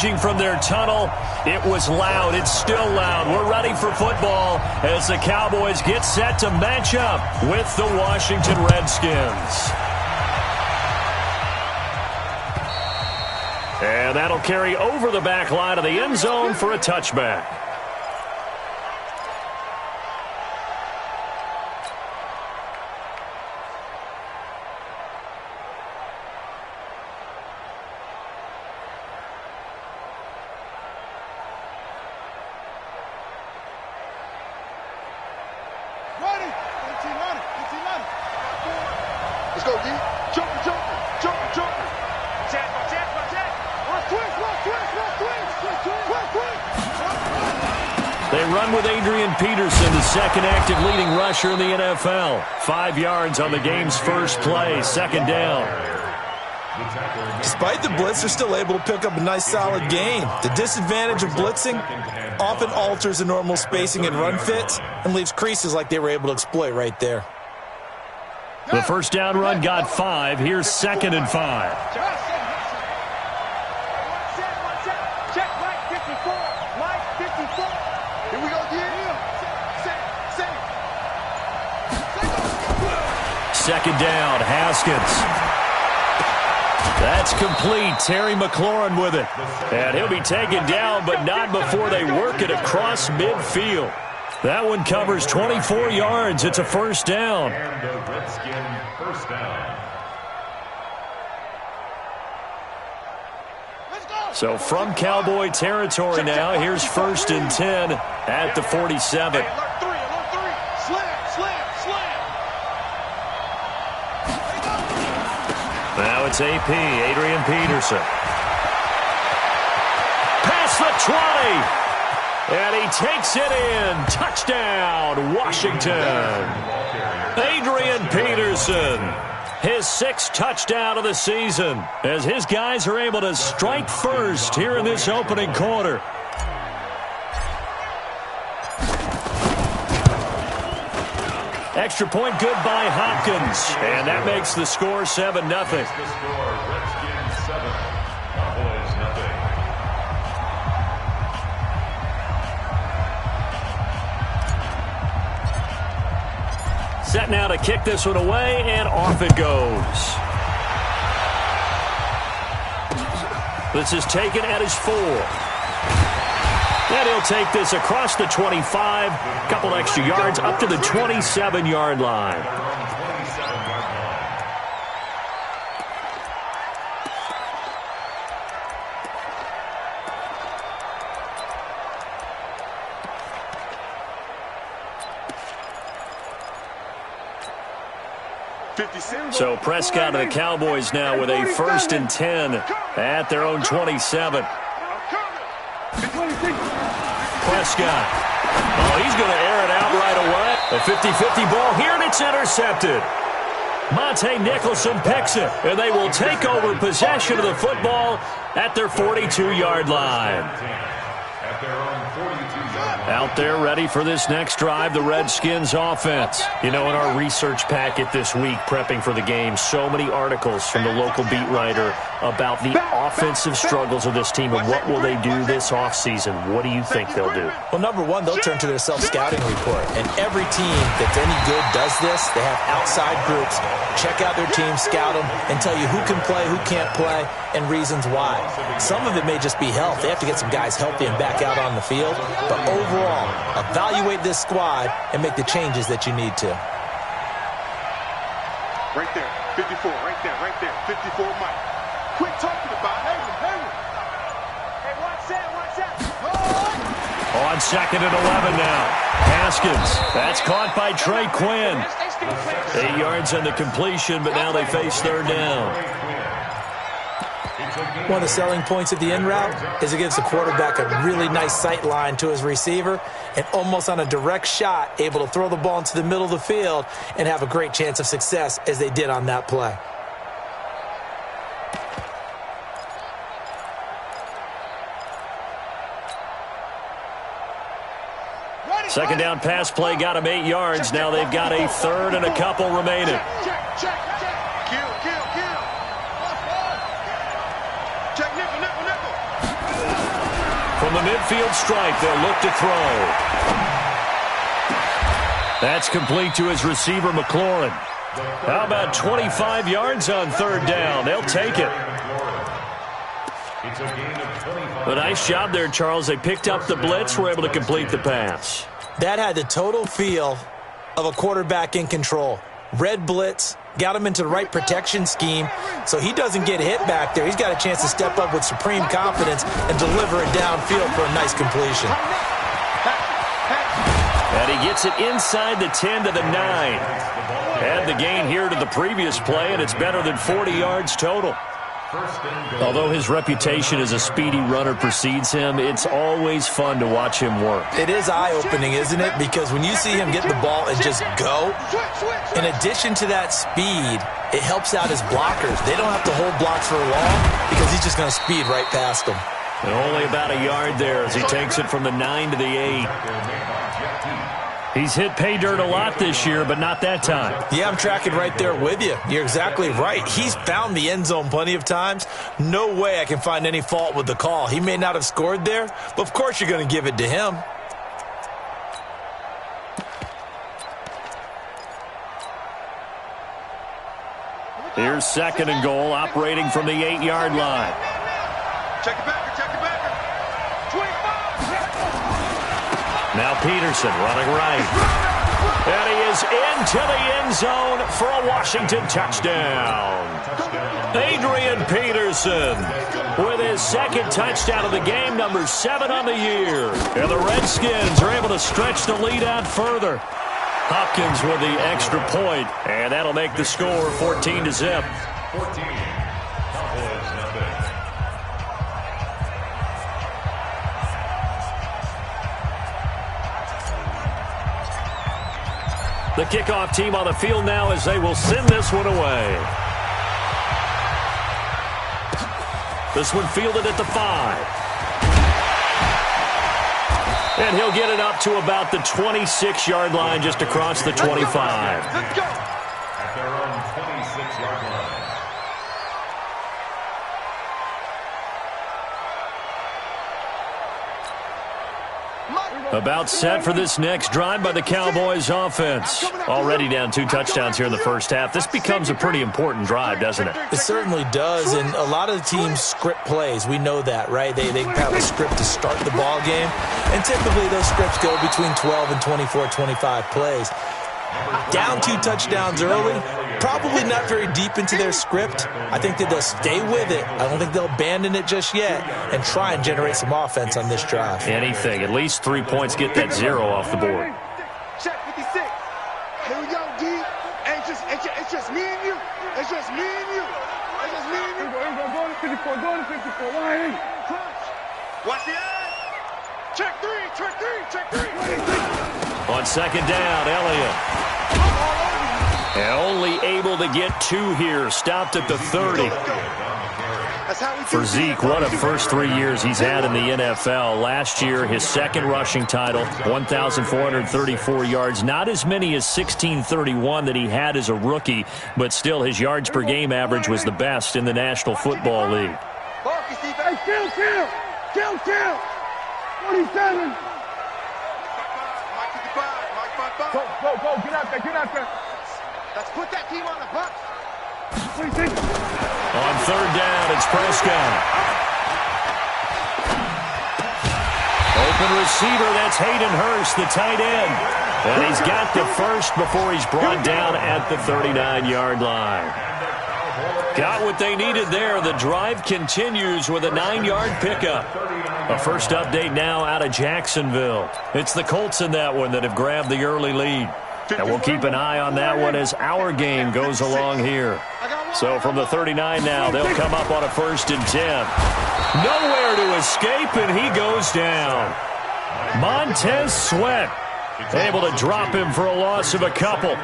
From their tunnel, it was loud. It's still loud. We're ready for football as the Cowboys get set to match up with the Washington Redskins. And that'll carry over the back line of the end zone for a touchback. The second active leading rusher in the NFL. 5 yards on the game's first play, second down. Despite the blitz, they're still able to pick up a nice solid gain. The disadvantage of blitzing often alters the normal spacing and run fits and leaves creases like they were able to exploit right there. The first down run got 5. Here's 2nd and 5. Second down, Haskins. That's complete. Terry McLaurin with it. And he'll be taken down, but not before they work it across midfield. That one covers 24 yards. It's a first down. And the Redskin first down. So from Cowboy territory now, here's 1st and 10 at the 47. Now it's AP, Adrian Peterson. Past the 20. And he takes it in. Touchdown, Washington. Adrian Peterson. His 6th touchdown of the season as his guys are able to strike first here in this opening quarter. Extra point good by Hopkins. And that makes the score 7-0. Redskins 7, Cowboys nothing. Set now to kick this one away, and off it goes. This is taken at his 4. And he'll take this across the 25, couple extra yards up to the 27-yard line. So Prescott and the Cowboys now with a 1st and 10 at their own 27. Prescott. Oh, he's going to air it out right away. A 50-50 ball here, and it's intercepted. Monte Nicholson picks it, and they will take over possession of the football at their 42-yard line. At their own 42-yard line. Out there ready for this next drive, the Redskins offense. You know, in our research packet this week, prepping for the game, so many articles from the local beat writer about the offensive struggles of this team and what will they do this offseason. What do you think they'll do? Well, number one, they'll turn to their self-scouting report. And every team that's any good does this. They have outside groups. Check out their team, scout them, and tell you who can play, who can't play, and reasons why. Some of it may just be health. They have to get some guys healthy and back out on the field. But overall, evaluate this squad and make the changes that you need to. Right there, 54, right there, 54, Mike. Quit talking about it. Hey, watch that. On 2nd and 11 now. Haskins. That's caught by Trey Quinn. 8 yards on the completion, but now they face 3rd down. One of the selling points of the in route is it gives the quarterback a really nice sight line to his receiver and almost on a direct shot able to throw the ball into the middle of the field and have a great chance of success as they did on that play. Second down pass play got him 8 yards. Now they've got a 3rd and a couple remaining. From the midfield stripe, they'll look to throw. That's complete to his receiver, McLaurin. How about 25 yards on third down? They'll take it. A nice job there, Charles. They picked up the blitz, were able to complete the pass. That had the total feel of a quarterback in control. Red blitz, got him into the right protection scheme, so he doesn't get hit back there. He's got a chance to step up with supreme confidence and deliver it downfield for a nice completion. And he gets it inside the 10 to the 9. Add the gain here to the previous play, and it's better than 40 yards total. Although his reputation as a speedy runner precedes him, it's always fun to watch him work. It is eye-opening, isn't it? Because when you see him get the ball and just go, in addition to that speed, it helps out his blockers. They don't have to hold blocks for long because he's just going to speed right past them. And only about a yard there as he takes it from the 9 to the 8. He's hit pay dirt a lot this year, but not that time. Yeah, I'm tracking right there with you. You're exactly right. He's found the end zone plenty of times. No way I can find any fault with the call. He may not have scored there, but of course you're going to give it to him. Here's second and goal, operating from the 8-yard line. Check it back, check it back. 25. Now Peterson running right. And he is into the end zone for a Washington touchdown. Adrian Peterson with his second touchdown of the game, number 7 on the year. And the Redskins are able to stretch the lead out further. Hopkins with the extra point, and that'll make the score 14-0. 14. Cowboys nothing. The kickoff team on the field now as they will send this one away. This one fielded at the 5. And he'll get it up to about the 26-yard line, just across the 25. Let's go. At their own 26-yard line. About set for this next drive by the Cowboys offense. Already down 2 touchdowns here in the first half. This becomes a pretty important drive, doesn't it? It certainly does, and a lot of the teams script plays. We know that, right? They have a script to start the ball game, and typically those scripts go between 12 and 24, 25 plays. Down 2 touchdowns early, probably not very deep into their script. I think that they'll stay with it. I don't think they'll abandon it just yet and try and generate some offense on this drive. Anything. At least 3 points, get that 0 off the board. Check 56. Here we go, D. It's just me and you. It's just me and you. It's just me and you. Go to 54. Go to 54. Why? Watch the eye. Check 3. Check 3. Check 3. On second down, Elliott. And only able to get 2 here. Stopped at the 30. For Zeke, what a first 3 years he's had in the NFL. Last year, his second rushing title, 1,434 yards. Not as many as 1,631 that he had as a rookie, but still his yards per game average was the best in the National Football League. Hey, kill. 47. Go, get out there. Let's put that team on the box. On third down, it's Prescott. Open receiver, that's Hayden Hurst, the tight end. And he's got the first before he's brought down at the 39-yard line. Got what they needed there. The drive continues with a 9-yard pickup. A first update now out of Jacksonville. It's the Colts in that one that have grabbed the early lead. And we'll keep an eye on that one as our game goes along here. So from the 39 now, they'll come up on a 1st and 10. Nowhere to escape, and he goes down. Montez Sweat able to drop him for a loss of a couple.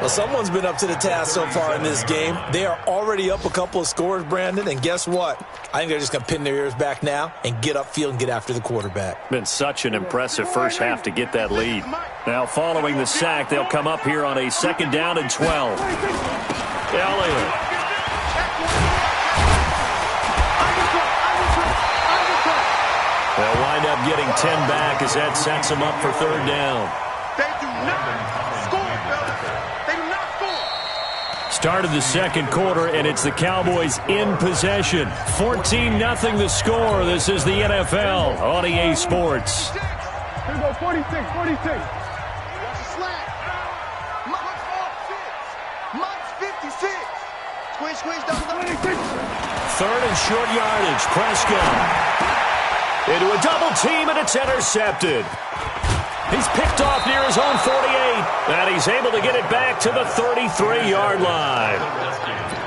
Well, someone's been up to the task so far in this game. They are already up a couple of scores, Brandon, and guess what? I think they're just going to pin their ears back now and get upfield and get after the quarterback. Been such an impressive first half to get that lead. Now, following the sack, they'll come up here on a 2nd down and 12. Elliott. They'll wind up getting 10 back as that sets them up for third down. They do not score, fellas. They do not score. Start of the second quarter, and it's the Cowboys in possession. 14-0 the score. This is the NFL on EA Sports. Here we go, 46, 46. Watch the slack. Monk's 56. Squish, double. Third and short yardage. Prescott into a double team, and it's intercepted. He's picked off near his own 48, and he's able to get it back to the 33-yard line.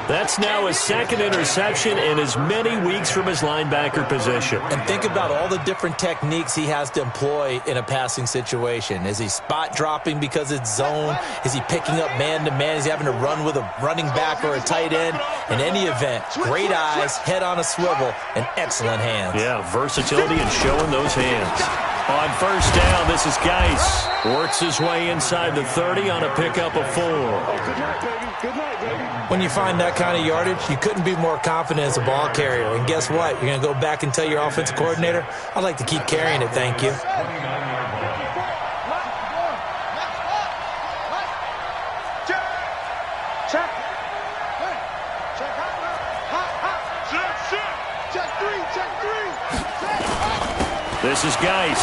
That's now his second interception in as many weeks from his linebacker position. And think about all the different techniques he has to employ in a passing situation. Is he spot dropping because it's zone? Is he picking up man-to-man? Is he having to run with a running back or a tight end? In any event, great eyes, head on a swivel, and excellent hands. Yeah, versatility and showing those hands. On first down, this is Geis. Works his way inside the 30 on a pickup of 4. When you find that kind of yardage, you couldn't be more confident as a ball carrier. And guess what? You're going to go back and tell your offensive coordinator, I'd like to keep carrying it, thank you. This is Geis.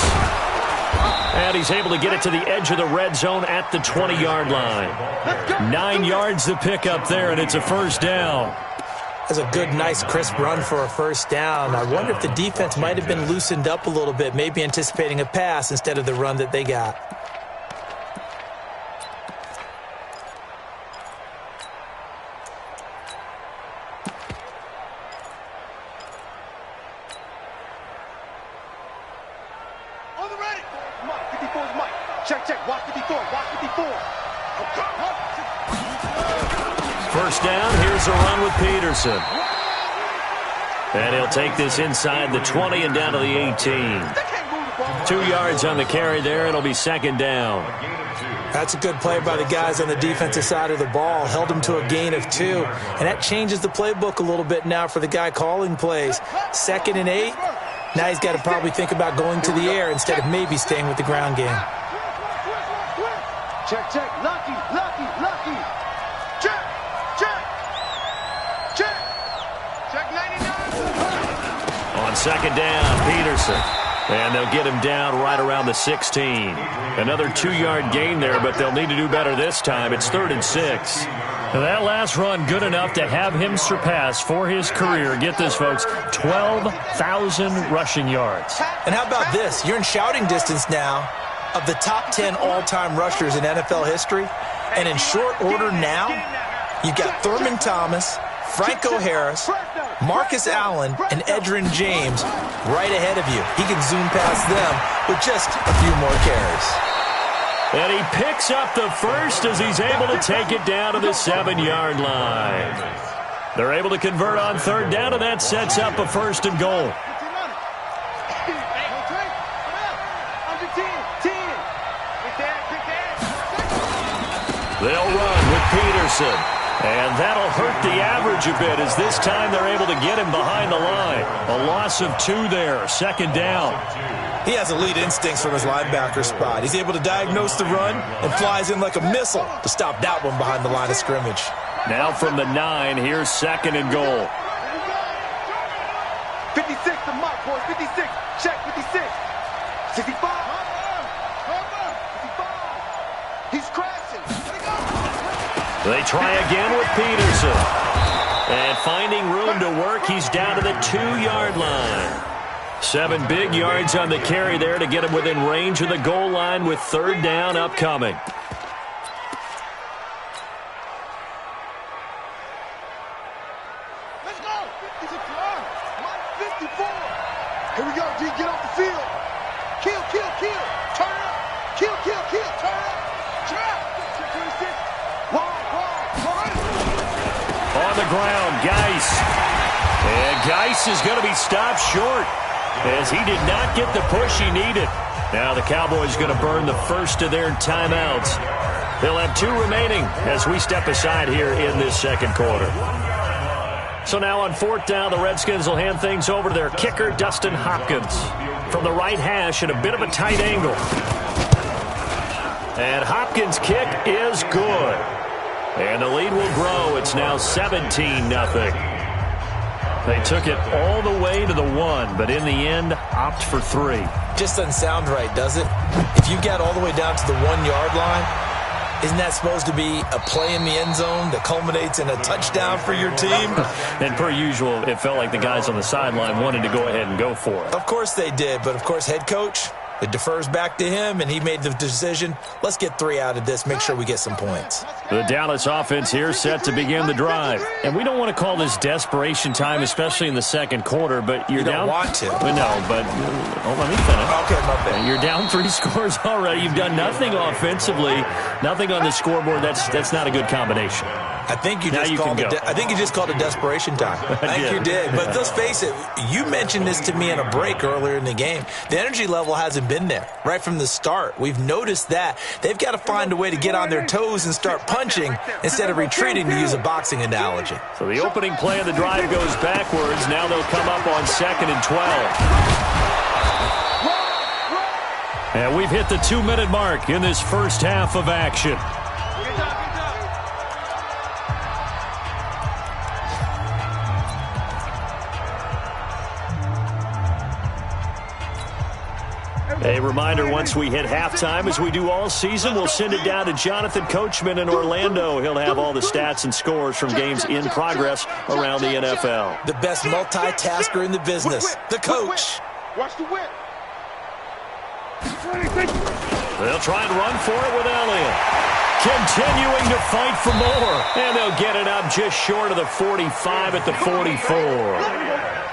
And he's able to get it to the edge of the red zone at the 20-yard line. 9 yards to pick up there, and it's a first down. That's a good, nice, crisp run for a first down. I wonder if the defense might have been loosened up a little bit, maybe anticipating a pass instead of the run that they got. First down, here's a run with Peterson. And he'll take this inside the 20 and down to the 18. 2 yards on the carry there. It'll be second down. That's a good play by the guys on the defensive side of the ball. Held him to a gain of 2. And that changes the playbook a little bit now for the guy calling plays. 2nd and 8. Now he's got to probably think about going to the air instead of maybe staying with the ground game. Check. Lucky. Check 99. On second down, Peterson. And they'll get him down right around the 16. Another 2-yard gain there, but they'll need to do better this time. It's 3rd and 6. That last run good enough to have him surpass for his career, get this, folks, 12,000 rushing yards. And how about this? You're in shouting distance now of the top 10 all-time rushers in NFL history. And in short order now, you've got Thurman Thomas, Franco Harris, Marcus Allen, and Edgerrin James right ahead of you. He can zoom past them with just a few more carries. And he picks up the first as he's able to take it down to the 7-yard line. They're able to convert on third down, and that sets up a 1st and goal. They'll run with Peterson. And that'll hurt the average a bit as this time they're able to get him behind the line. A loss of 2 there, 2nd down. He has elite instincts from his linebacker spot. He's able to diagnose the run and flies in like a missile to stop that one behind the line of scrimmage. Now from the 9, here's 2nd and goal. 56 to Mike, boys. 56. Check 56. 65. He's crashing. They try again with Peterson. And finding room to work, he's down to the 2-yard line. 7 big yards on the carry there to get him within range of the goal line with 3rd down upcoming. Let's go. 54. Here we go, G. Get off the field. Kill. Turn up. Kill. Turn up. Trap. 26. On the ground, Geis. And Geis is going to be stopped short as he did not get the push he needed. Now the Cowboys going to burn the first of their timeouts. They'll have 2 remaining as we step aside here in this second quarter. So now on 4th down, the Redskins will hand things over to their kicker, Dustin Hopkins. From the right hash at a bit of a tight angle. And Hopkins' kick is good. And the lead will grow. It's now 17-0. They took it all the way to the 1, but in the end, opt for 3. Just doesn't sound right, does it? If you got all the way down to the 1-yard line, isn't that supposed to be a play in the end zone that culminates in a touchdown for your team? And per usual, it felt like the guys on the sideline wanted to go ahead and go for it. Of course they did, but of course head coach, it defers back to him, and he made the decision, let's get 3 out of this, make sure we get some points. The Dallas offense here set to begin the drive. And we don't want to call this desperation time, especially in the second quarter, but you're down. You don't want to. No, but let me finish. Okay, my bad. You're down 3 scores already. You've done nothing offensively, nothing on the scoreboard. That's not a good combination. I think you just called it desperation time. I think you did. But let's face it, you mentioned this to me in a break earlier in the game. The energy level hasn't been there right from the start. We've noticed that. They've got to find a way to get on their toes and start punching instead of retreating, to use a boxing analogy. So the opening play of the drive goes backwards. Now they'll come up on 2nd and 12. And we've hit the 2-minute mark in this first half of action. A reminder, once we hit halftime, as we do all season, we'll send it down to Jonathan Coachman in Orlando. He'll have all the stats and scores from games in progress around the NFL. The best multitasker in the business, the coach. Watch the whip. They'll try and run for it with Elliott. Continuing to fight for more. And they'll get it up just short of the 45 at the 44.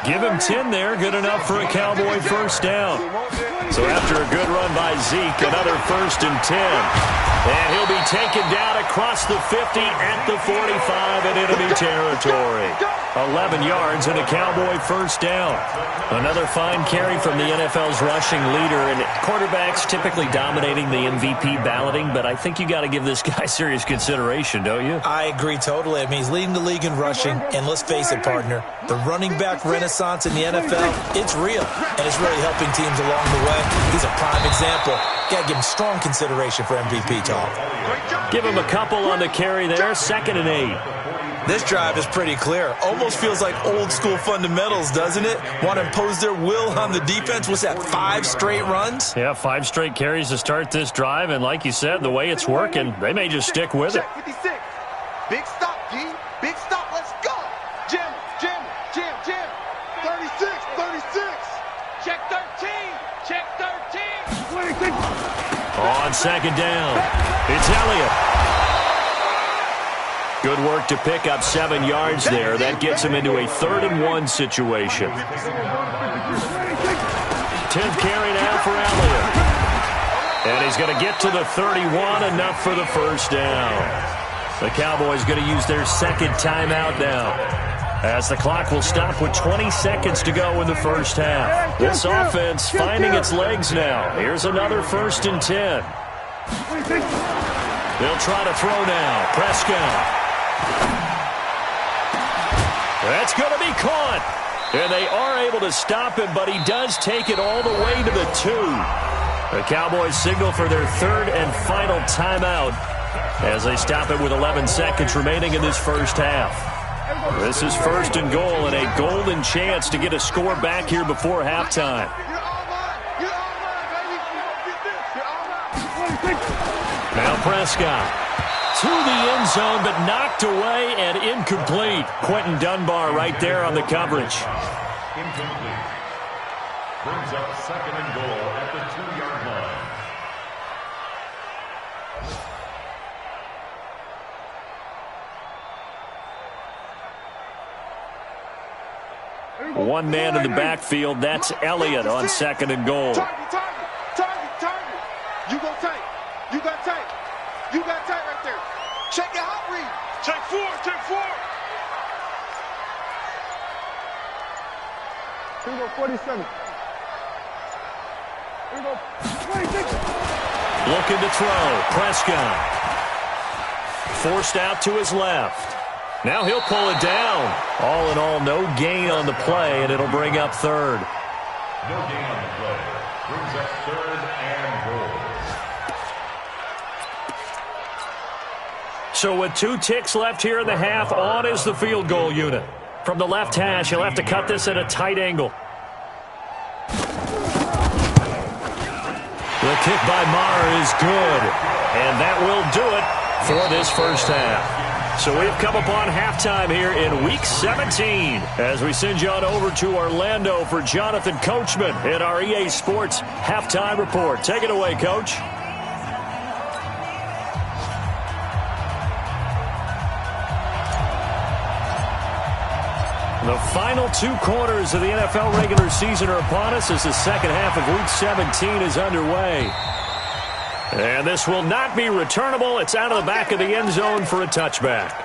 Give him 10 there. Good enough for a Cowboy first down. So after a good run by Zeke, another 1st and 10. And he'll be taken down across the 50 at the 45 in enemy territory. 11 yards and a Cowboy first down. Another fine carry from the NFL's rushing leader. And quarterbacks typically dominating the MVP balloting, but I think you got to give this guy serious consideration, don't you? I agree totally. I mean, he's leading the league in rushing. And let's face it, partner, the running back renaissance in the NFL, it's real. And it's really helping teams along the way. He's a prime example. Got to give him strong consideration for MVP talk. Give him a couple on the carry there. 2nd and 8. This drive is pretty clear. Almost feels like old school fundamentals, doesn't it? Want to impose their will on the defense. What's that, 5 straight runs? Yeah, 5 straight carries to start this drive. And like you said, the way it's working, they may just stick with it. 56. Big stop, G. Big stop. Let's go. Jam, jam, jam, jam. 36, 36. Check 13. Check 13. 26. On 2nd down, it's Elliott. Good work to pick up 7 yards there. That gets him into a 3rd and 1 situation. 10th carry now for Elliott. And he's going to get to the 31, enough for the first down. The Cowboys going to use their 2nd timeout now, as the clock will stop with 20 seconds to go in the first half. This offense finding its legs now. Here's another 1st and 10. They'll try to throw now. Prescott. That's going to be caught. And they are able to stop him, but he does take it all the way to the 2. The Cowboys signal for their 3rd and final timeout as they stop it with 11 seconds remaining in this first half. This is 1st and goal, and a golden chance to get a score back here before halftime. Now Prescott to the end zone, but knocked away and incomplete. Quentin Dunbar right there on the coverage. Incomplete. Brings up 2nd and goal at the 2-yard line. One man in the backfield. That's Elliott on 2nd and goal. Target. You go tight. You got tight. You got tight right there. Check your hot read. Check 4. Here we go, 47. Here we go, 26. Looking to throw. Prescott. Forced out to his left. Now he'll pull it down. All in all, no gain on the play, and it'll bring up third. No gain on the play. Brings up third and goal. So with 2 ticks left here in the half, on is the field goal unit. From the left hash, he'll have to cut this at a tight angle. The kick by Maher is good. And that will do it for this first half. So we've come upon halftime here in Week 17 as we send you on over to Orlando for Jonathan Coachman in our EA Sports Halftime Report. Take it away, Coach. The final 2 quarters of the NFL regular season are upon us as the second half of Week 17 is underway. And this will not be returnable. It's out of the back of the end zone for a touchback.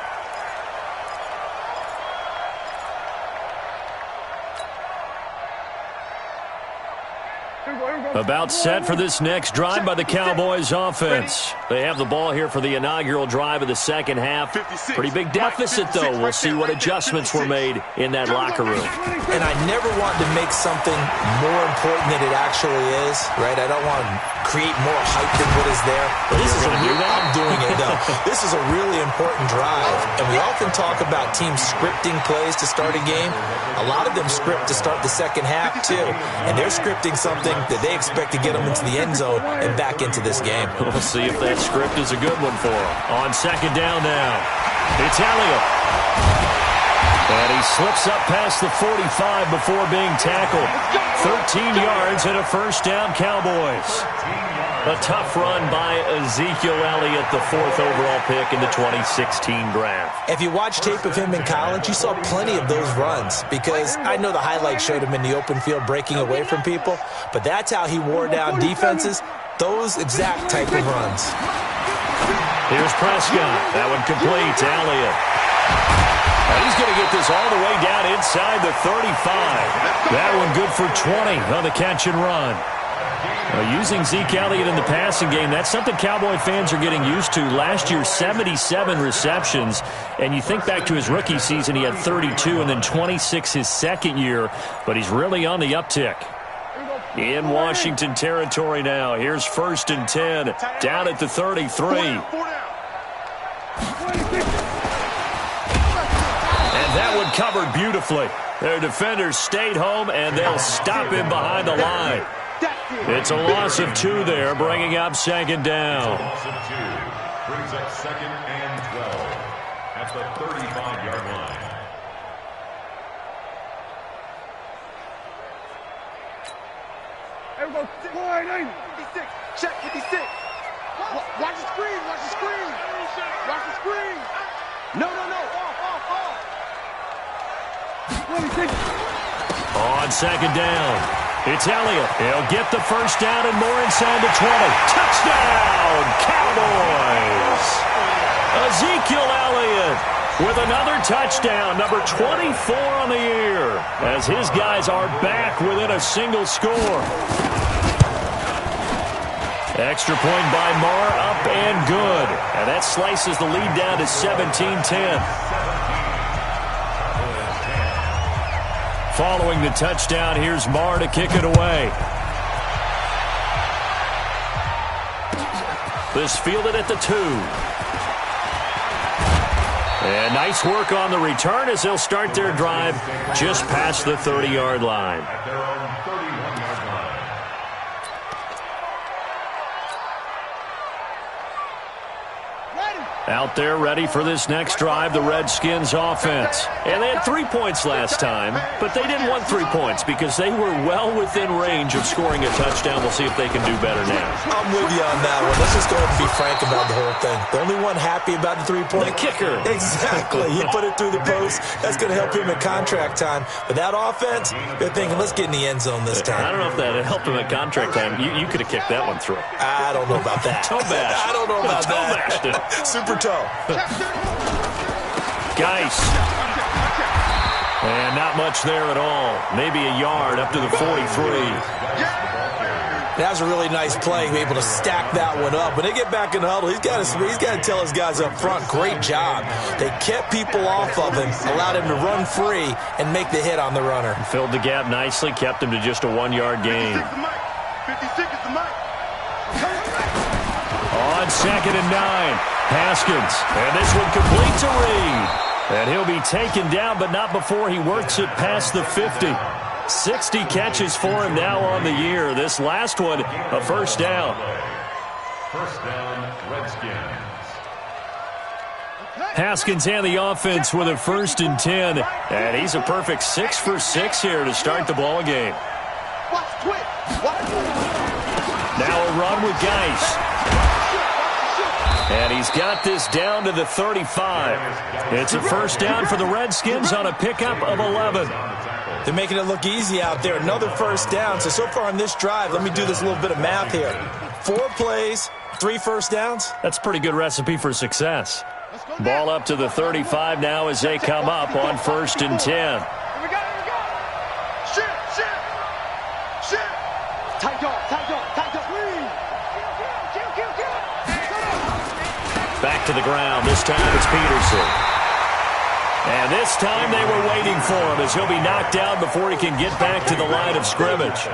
About set for this next drive by the Cowboys offense. They have the ball here for the inaugural drive of the second half. Pretty big deficit, though. We'll see what adjustments were made in that locker room. And I never want to make something more important than it actually is, right? I don't want to create more hype than what is there. But this is I'm doing it, though. This is a really important drive. And we often talk about teams scripting plays to start a game. A lot of them script to start the second half, too. And they're scripting something that they expect to get them into the end zone and back into this game. We'll see if that script is a good one for them. On second down now, it's Elliott. And he slips up past the 45 before being tackled. 13 yards and a first down, Cowboys. A tough run by Ezekiel Elliott, the 4th overall pick in the 2016 draft. If you watch tape of him in college, you saw plenty of those runs because I know the highlights showed him in the open field breaking away from people, but that's how he wore down defenses, those exact type of runs. Here's Prescott. That one complete to Elliott. And he's going to get this all the way down inside the 35. That one good for 20 on the catch and run. Using Zeke Elliott in the passing game, that's something Cowboy fans are getting used to. Last year, 77 receptions. And you think back to his rookie season, he had 32 and then 26 his second year. But he's really on the uptick. In Washington territory now. Here's 1st and 10. Down at the 33. And that one covered beautifully. Their defenders stayed home, and they'll stop him behind the line. It's a loss of 2 there, bringing up second down. Loss of 2 brings up second and 12 at the 35-yard line. Everybody, 56. Check 56. Watch the screen. Watch the screen. Watch the screen. No. Off. On second down, it's Elliott. He'll get the first down and more inside the 20. Touchdown, Cowboys! Ezekiel Elliott with another touchdown, number 24 on the year, as his guys are back within a single score. Extra point by Maher, up and good. And that slices the lead down to 17-10. Following the touchdown, here's Maher to kick it away. This fielded at the 2. And nice work on the return as they'll start their drive just past the 30-yard line. At their own 31-yard line. Out there ready for this next drive, the Redskins offense. And they had 3 points last time, but they didn't want 3 points because they were well within range of scoring a touchdown. We'll see if they can do better now. I'm with you on that one. Let's just go ahead and be frank about the whole thing. The only one happy about the 3-point. The kicker. Exactly. He put it through the post. That's going to help him at contract time. But that offense, they're thinking, let's get in the end zone this time. I don't know if that helped him at contract time. You could have kicked that one through. I don't know about that. Toe bash. I don't know about toe bashed it. Super toe. Geis. And not much there at all. Maybe a yard up to the 43. That was a really nice play, able to stack that one up. When they get back in the huddle, he's got to tell his guys up front, great job. They kept people off of him, allowed him to run free and make the hit on the runner. Filled the gap nicely, kept him to just a 1-yard gain. 56 is the mic. On 2nd and 9, Haskins. And this one complete to Reed. And he'll be taken down, but not before he works it past the 50. 60 catches for him now on the year. This last one, a first down. First down, Redskins. Haskins and the offense with a 1st and 10. And he's a perfect 6 for 6 here to start the ball game. Now a run with Geis. And he's got this down to the 35. It's a first down for the Redskins on a pickup of 11. They're making it look easy out there. Another first down. So far on this drive, let me do this little bit of math here. 4 plays, 3 first downs. That's a pretty good recipe for success. Ball up to the 35 now as they come up on 1st and 10. Here we go. Shift. Tight dog. Back to the ground. This time it's Peterson. And this time they were waiting for him as he'll be knocked down before he can get back to the line of scrimmage.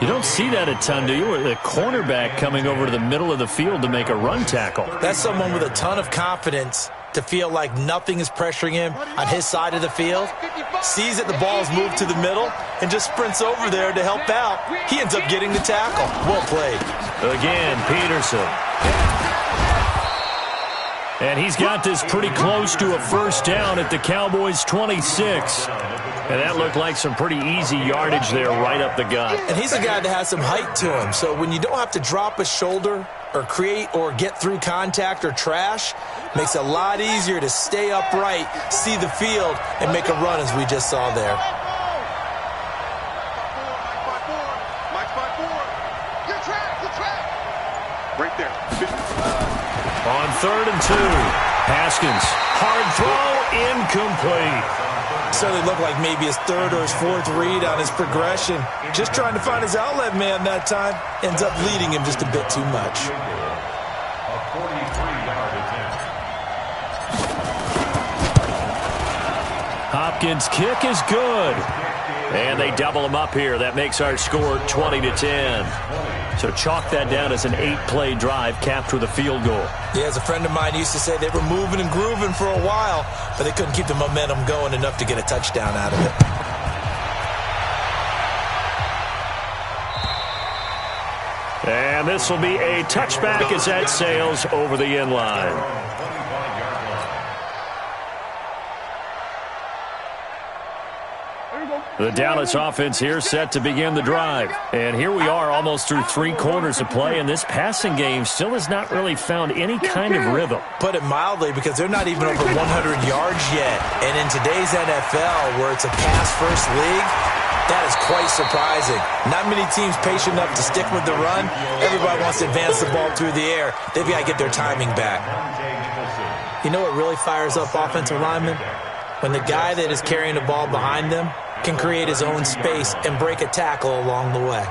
You don't see that a ton, do you? Or the cornerback coming over to the middle of the field to make a run tackle. That's someone with a ton of confidence to feel like nothing is pressuring him on his side of the field. Sees that the ball's moved to the middle and just sprints over there to help out. He ends up getting the tackle. Well played. Again, Peterson. And he's got this pretty close to a first down at the Cowboys' 26. And that looked like some pretty easy yardage there right up the gut. And he's a guy that has some height to him. So when you don't have to drop a shoulder or create or get through contact or trash, makes it a lot easier to stay upright, see the field, and make a run as we just saw there. Right there. On 3rd and 2, Haskins. Hard throw, incomplete. Certainly looked like maybe his 3rd or his 4th read on his progression. Just trying to find his outlet man that time. Ends up leading him just a bit too much. A 43-yard attempt. Hopkins' kick is good. And they double him up here. That makes our score 20-10. So chalk that down as an 8-play drive capped with a field goal. Yeah, as a friend of mine used to say, they were moving and grooving for a while, but they couldn't keep the momentum going enough to get a touchdown out of it. And this will be a touchback as that sails over the end line. The Dallas offense here set to begin the drive. And here we are almost through 3 quarters of play, and this passing game still has not really found any kind of rhythm. Put it mildly, because they're not even over 100 yards yet. And in today's NFL, where it's a pass-first league, that is quite surprising. Not many teams patient enough to stick with the run. Everybody wants to advance the ball through the air. They've got to get their timing back. You know what really fires up offensive linemen? When the guy that is carrying the ball behind them can create his own space and break a tackle along the way.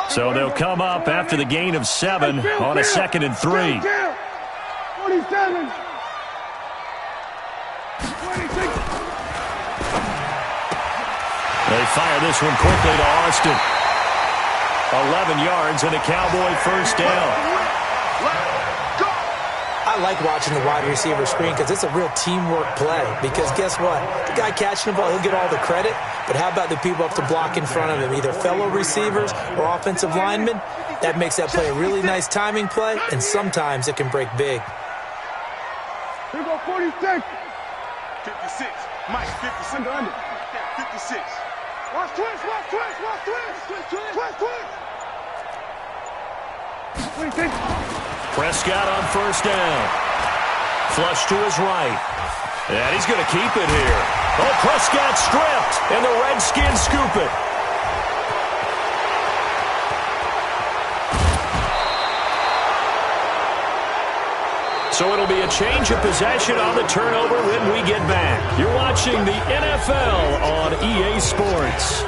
So they'll come up after the gain of 7 on a 2nd and 3. 27. They fire this one quickly to Austin. 11 yards and a Cowboy first down. I like watching the wide receiver screen because it's a real teamwork play. Because guess what? The guy catching the ball, he'll get all the credit. But how about the people up to block in front of him, either fellow receivers or offensive linemen? That makes that play a really nice timing play, and sometimes it can break big. Here go 46. 56. Mike, 56. Under. 56. Watch twist. 26. Prescott on first down. Flush to his right. And he's going to keep it here. Oh, Prescott stripped, and the Redskins scoop it. So it'll be a change of possession on the turnover when we get back. You're watching the NFL on EA Sports.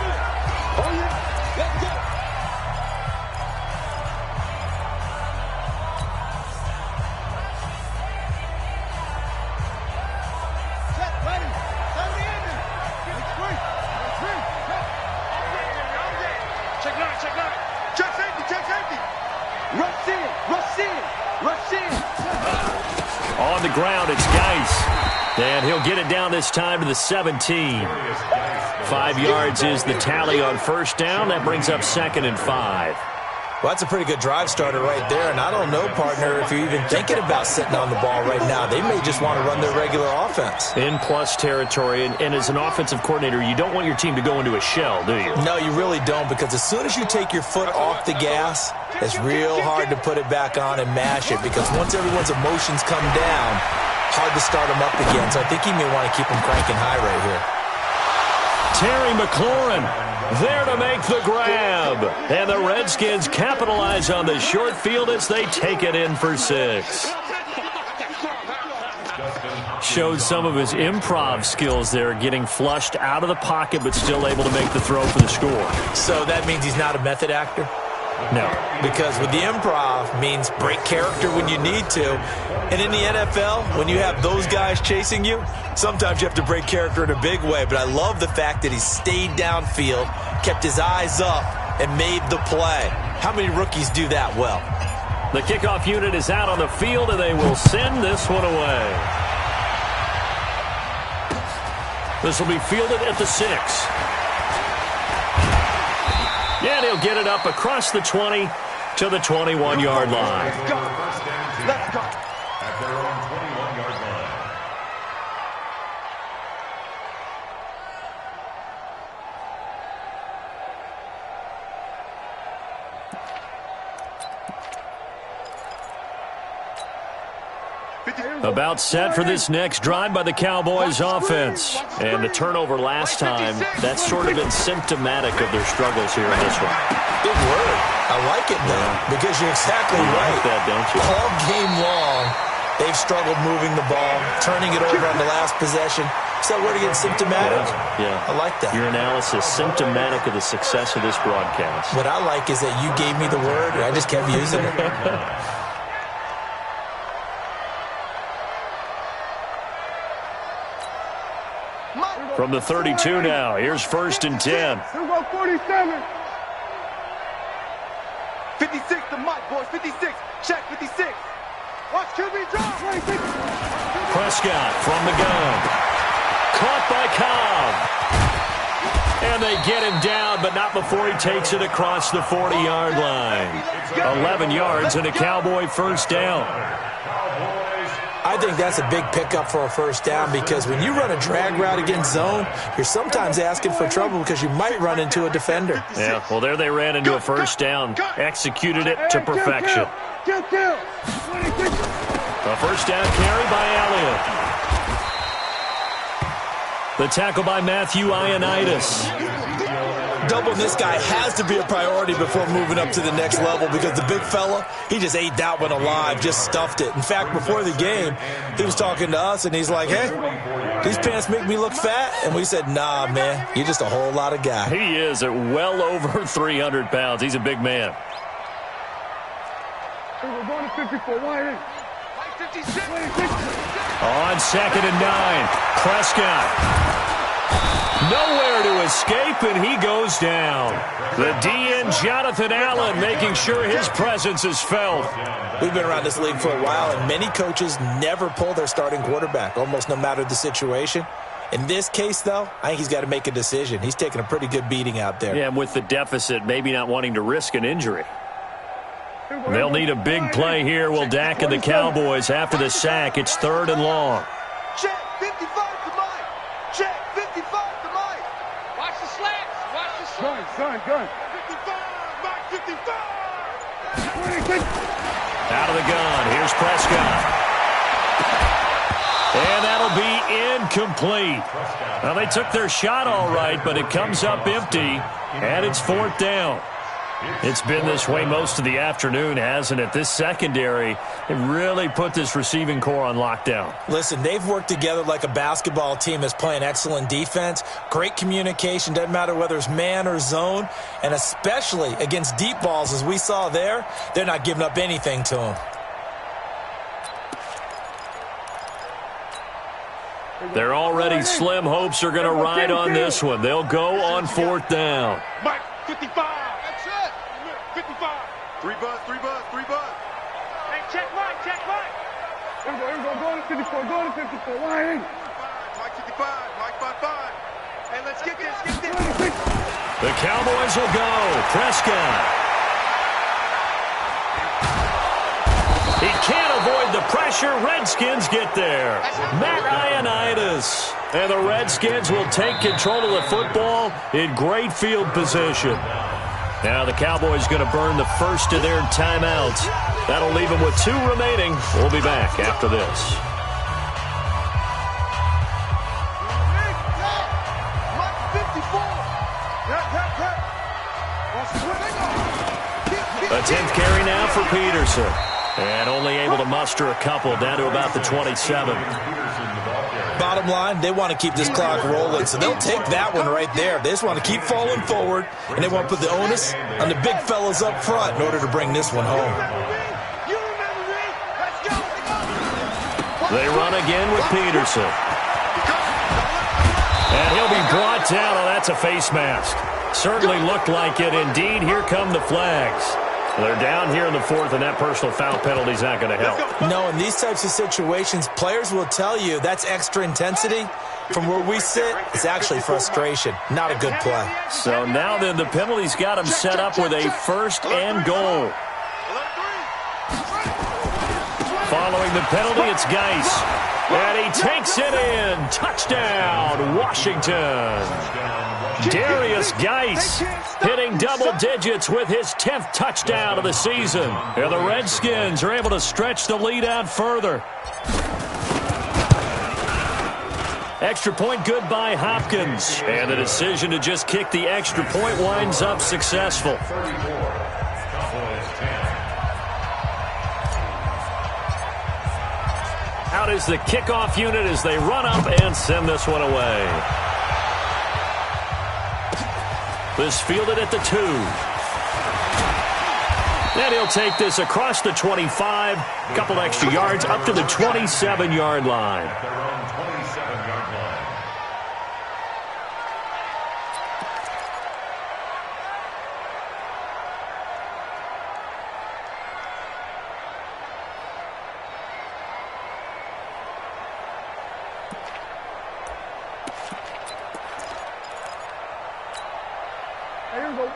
on the ground. It's Geis. And he'll get it down this time to the 17. 5 yards is the tally on first down. That brings up 2nd and 5. Well, that's a pretty good drive starter right there, and I don't know, partner, if you're even thinking about sitting on the ball right now. They may just want to run their regular offense. In plus territory, and as an offensive coordinator, you don't want your team to go into a shell, do you? No, you really don't, because as soon as you take your foot off the gas, it's real hard to put it back on and mash it, because once everyone's emotions come down, hard to start them up again. So I think he may want to keep them cranking high right here. Terry McLaurin there to make the grab. And the Redskins capitalize on the short field as they take it in for 6. Showed some of his improv skills there, getting flushed out of the pocket but still able to make the throw for the score. So that means he's not a method actor? No. Because with the improv means break character when you need to. And in the NFL, when you have those guys chasing you, sometimes you have to break character in a big way. But I love the fact that he stayed downfield, kept his eyes up, and made the play. How many rookies do that well? The kickoff unit is out on the field, and they will send this one away. This will be fielded at the 6. And he'll get it up across the 20 to the 21-yard line. Let's go. Let's go. At their own 21-yard line. About set for this next drive by the Cowboys offense. And the turnover last time, that's sort of been symptomatic of their struggles here in this one. Big word. I like it, though, because you're exactly right. Like that, don't you? All game long, they've struggled moving the ball, turning it over on the last possession. So word again, symptomatic? Yeah. I like that. Your analysis, symptomatic of the success of this broadcast. What I like is that you gave me the word, and I just kept using it. From the 32 now, here's 1st and 10. Here we go, 47. 56 to Mike, boys. 56. Check 56. Watch QB drop. Prescott from the gun. Caught by Cobb. And they get him down, but not before he takes it across the 40-yard line. 11 yards and a Cowboy first down. I think that's a big pickup for a first down, because when you run a drag route against zone, you're sometimes asking for trouble because you might run into a defender. Yeah, well, there they ran into a first down. Executed it to perfection. A first down carry by Elliott. The tackle by Matthew Ioannidis. Doubling this guy has to be a priority before moving up to the next level, because the big fella, he just ate that one alive, just stuffed it. In fact, before the game, he was talking to us, and he's like, hey, these pants make me look fat? And we said, nah, man, you're just a whole lot of guy. He is at well over 300 pounds. He's a big man. We're going to 54. Why? 56. On 2nd and 9, Prescott. Nowhere to escape, and he goes down. The DN, Jonathan Allen, making sure his presence is felt. We've been around this league for a while, and many coaches never pull their starting quarterback, almost no matter the situation. In this case, though, I think he's got to make a decision. He's taking a pretty good beating out there. Yeah, and with the deficit, maybe not wanting to risk an injury. They'll need a big play here, will Dak and the Cowboys after the sack. It's 3rd and long. Check 55 to Mike. Check 55 to Mike. Watch the slants. Watch the slants. Gun. 55. Mike 55. Out of the gun. Here's Prescott. And that'll be incomplete. Well, they took their shot all right, but it comes up empty, and it's 4th down. It's been this way most of the afternoon, hasn't it? This secondary, it really put this receiving core on lockdown. Listen, they've worked together like a basketball team that's playing excellent defense. Great communication, doesn't matter whether it's man or zone. And especially against deep balls, as we saw there, they're not giving up anything to them. Their already slim hopes are going to ride on this one. They'll go on 4th down. Mike 55. That's it. 55. 3 buzz. Hey, check Mike. Here we go. Go to 54. Go to 54. Why? Mike 55. Mike 55. Hey, let's get this. Get this. The Cowboys will go. Prescott. He can't avoid the pressure. Redskins get there. Matt Ioannidis. And the Redskins will take control of the football in great field position. Now the Cowboys going to burn the first of their timeouts. That'll leave them with 2 remaining. We'll be back after this. A 10th carry now for Peterson. And only able to muster a couple down to about the 27. Bottom line, they want to keep this clock rolling, so they'll take that one right there. They just want to keep falling forward, and they want to put the onus on the big fellas up front in order to bring this one home. They run again with Peterson. And he'll be brought down. Oh, that's a face mask. Certainly looked like it. Indeed, here come the flags. They're down here in the 4th, and that personal foul penalty is not going to help. No, in these types of situations, players will tell you that's extra intensity. From where we sit, it's actually frustration. Not a good play. So now then, the penalty's got him set up with a 1st and goal. Following the penalty, it's Geis. And he takes it in. Touchdown, Washington. Darius Geis hitting double digits with his 10th touchdown of the season. And the Redskins are able to stretch the lead out further. Extra point good by Hopkins. And the decision to just kick the extra point winds up successful. Out is the kickoff unit as they run up and send this one away. This fielded at the 2. And he'll take this across the 25. Couple extra yards up to the 27-yard line.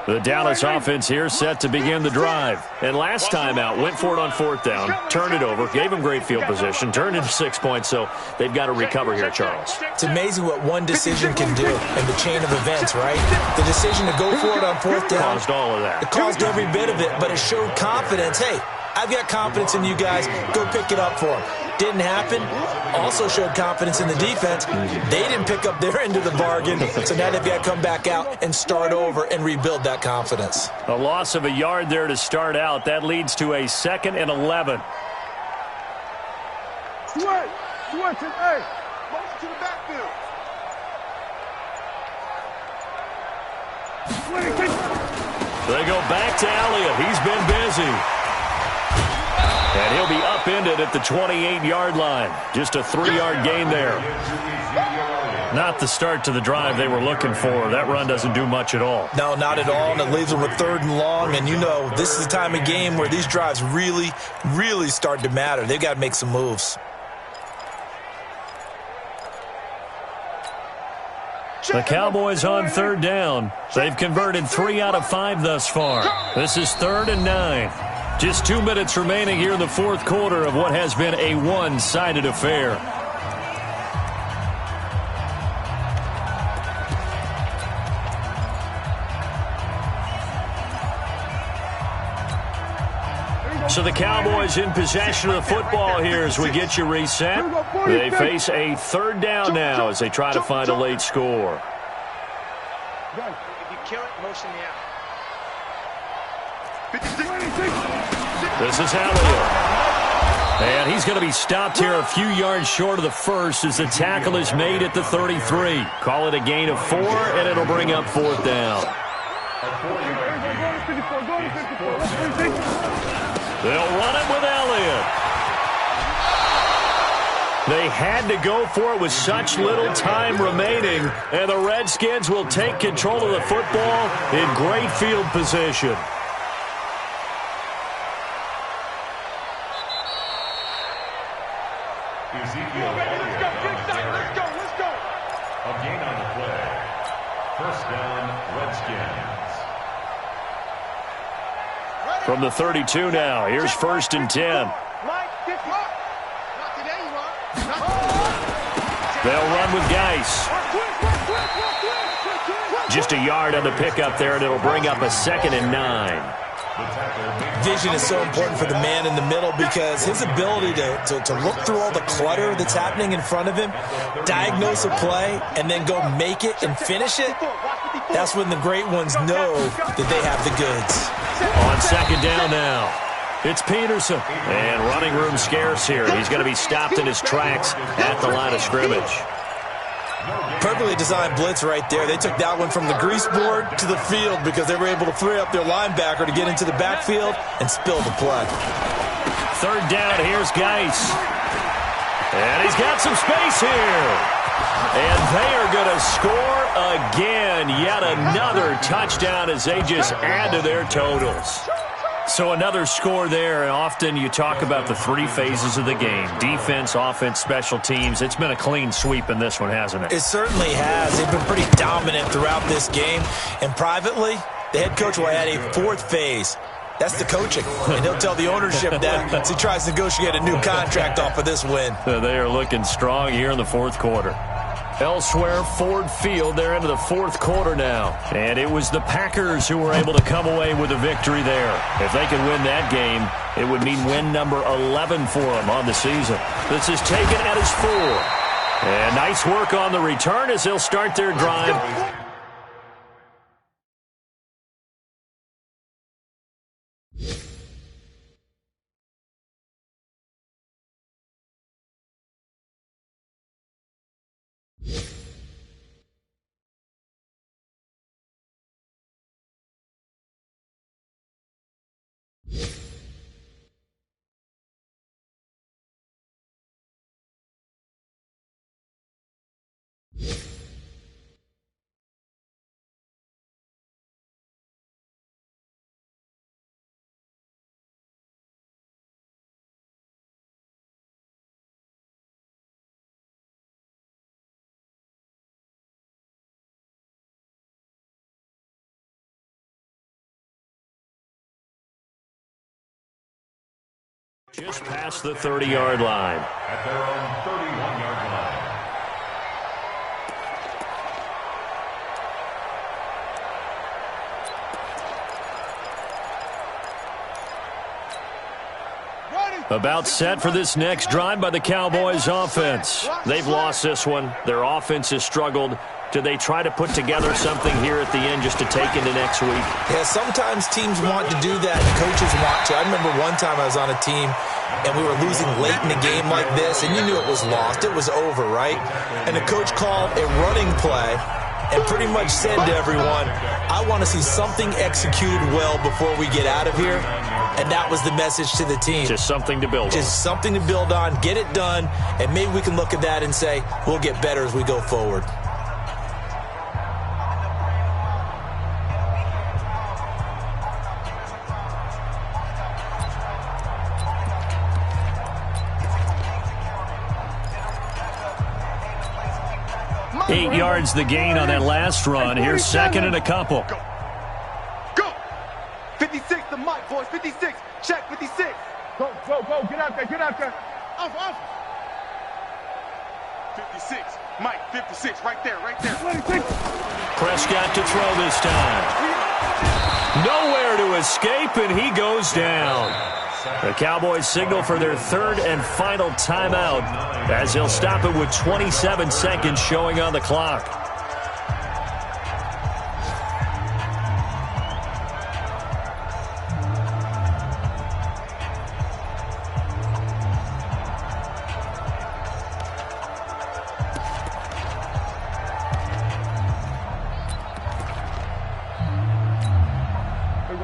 The Dallas offense here set to begin the drive. And last time out, went for it on 4th down, turned it over, gave them great field position, turned into 6 points, so they've got to recover here, Charles. It's amazing what one decision can do in the chain of events, right? The decision to go for it on 4th down. Caused all of that. It caused every bit of it, but it showed confidence. Hey, I've got confidence in you guys. Go pick it up for them. Didn't happen. Also showed confidence in the defense. They didn't pick up their end of the bargain, so now they've got to come back out and start over and rebuild that confidence. A loss of a yard there to start out. That leads to a 2nd and 11. Switch. Hey, motion to the backfield. They go back to Elliott. He's been busy. And he'll be upended at the 28-yard line. Just a 3-yard gain there. Not the start to the drive they were looking for. That run doesn't do much at all. No, not at all, and it leaves them with 3rd and long. And you know, this is the time of game where these drives really, really start to matter. They've got to make some moves. The Cowboys on 3rd down. They've converted 3 out of 5 thus far. This is 3rd and 9. Just 2 minutes remaining here in the 4th quarter of what has been a one-sided affair. So the Cowboys in possession of the football here as we get you reset. They face a 3rd down now as they try to find a late score. If you kill it, motion me out. This is Elliott. And he's going to be stopped here a few yards short of the first as the tackle is made at the 33. Call it a gain of 4, and it'll bring up 4th down. They'll run it with Elliott. They had to go for it with such little time remaining, and the Redskins will take control of the football in great field position. Ezekiel Let's go, let's go, let's go. A gain on the play. First down, Redskins. From the 32 now, here's 1st and 10. They'll run with Geis. Just a yard on the pickup there, and it'll bring up a 2nd and 9. Vision is so important for the man in the middle because his ability to look through all the clutter that's happening in front of him, diagnose a play, and then go make it and finish it, that's when the great ones know that they have the goods. On 2nd down now, it's Peterson. And running room scarce here. He's going to be stopped in his tracks at the line of scrimmage. Perfectly designed blitz right there. They took that one from the grease board to the field because they were able to free up their linebacker to get into the backfield and spill the play. 3rd down, here's Geis. And he's got some space here. And they are going to score again. Yet another touchdown as they just add to their totals. So another score there, and often you talk about the 3 phases of the game. Defense, offense, special teams. It's been a clean sweep in this one, hasn't it? It certainly has. They've been pretty dominant throughout this game. And privately, the head coach will add a 4th phase. That's the coaching. And he'll tell the ownership that as he tries to negotiate a new contract off of this win. They are looking strong here in the 4th quarter. Elsewhere, Ford Field, they're into the 4th quarter now. And it was the Packers who were able to come away with a victory there. If they could win that game, it would mean win number 11 for them on the season. This is taken at his 4. And nice work on the return as they'll start their drive. Just past the 30-yard line. At their own 31-yard line. About set for this next drive by the Cowboys offense. They've lost this one. Their offense has struggled. Do they try to put together something here at the end just to take into next week? Yeah, sometimes teams want to do that and coaches want to. I remember one time I was on a team and we were losing late in the game like this, and you knew it was lost. It was over, right? And the coach called a running play and pretty much said to everyone, I want to see something executed well before we get out of here. And that was the message to the team. Just something to build on. Just something to build on, get it done, and maybe we can look at that and say, we'll get better as we go forward. Eight yards the gain on that last run. Here's 2nd and a couple. Go. 56, the mic, boys. 56. Check 56. Go. Get out there. Off. 56. Mike, 56. Right there. Prescott to throw this time. Nowhere to escape, and he goes down. The Cowboys signal for their 3rd and final timeout as they'll stop it with 27 seconds showing on the clock.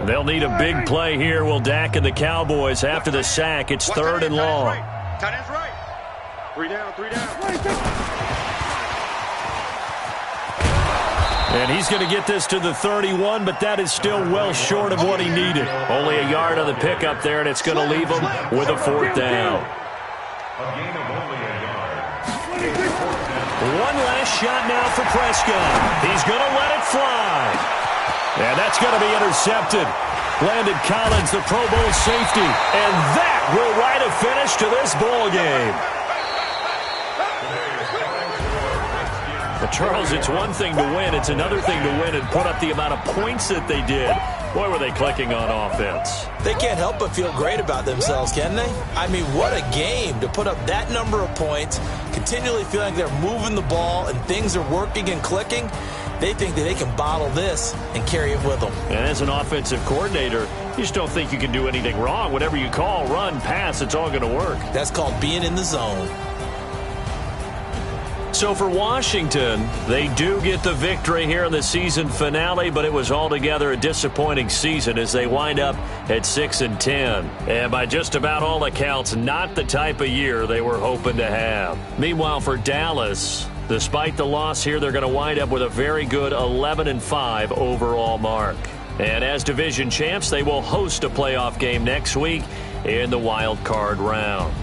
They'll need a big play here, will Dak and the Cowboys. After the sack, it's 3rd and long. Tight end's right. 3 down. And he's going to get this to the 31, but that is still well short of what he needed. Only a yard on the pickup there, and it's going to leave him with a 4th down. A gain of only a yard. One last shot now for Prescott. He's going to let it fly. And that's going to be intercepted. Landon Collins, the Pro Bowl safety. And that will write a finish to this ball game. But Charles, it's one thing to win. It's another thing to win and put up the amount of points that they did. Boy, were they clicking on offense. They can't help but feel great about themselves, can they? I mean, what a game to put up that number of points, continually feeling like they're moving the ball and things are working and clicking. They think that they can bottle this and carry it with them. And as an offensive coordinator, you just don't think you can do anything wrong. Whatever you call, run, pass, it's all going to work. That's called being in the zone. So for Washington, they do get the victory here in the season finale, but it was altogether a disappointing season as they wind up at 6-10. And by just about all accounts, not the type of year they were hoping to have. Meanwhile, for Dallas, despite the loss here, they're going to wind up with a very good 11-5 overall mark. And as division champs, they will host a playoff game next week in the wild card round.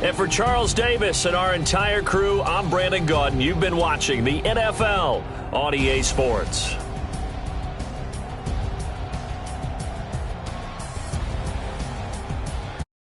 And for Charles Davis and our entire crew, I'm Brandon Gaudin. You've been watching the NFL on EA Sports.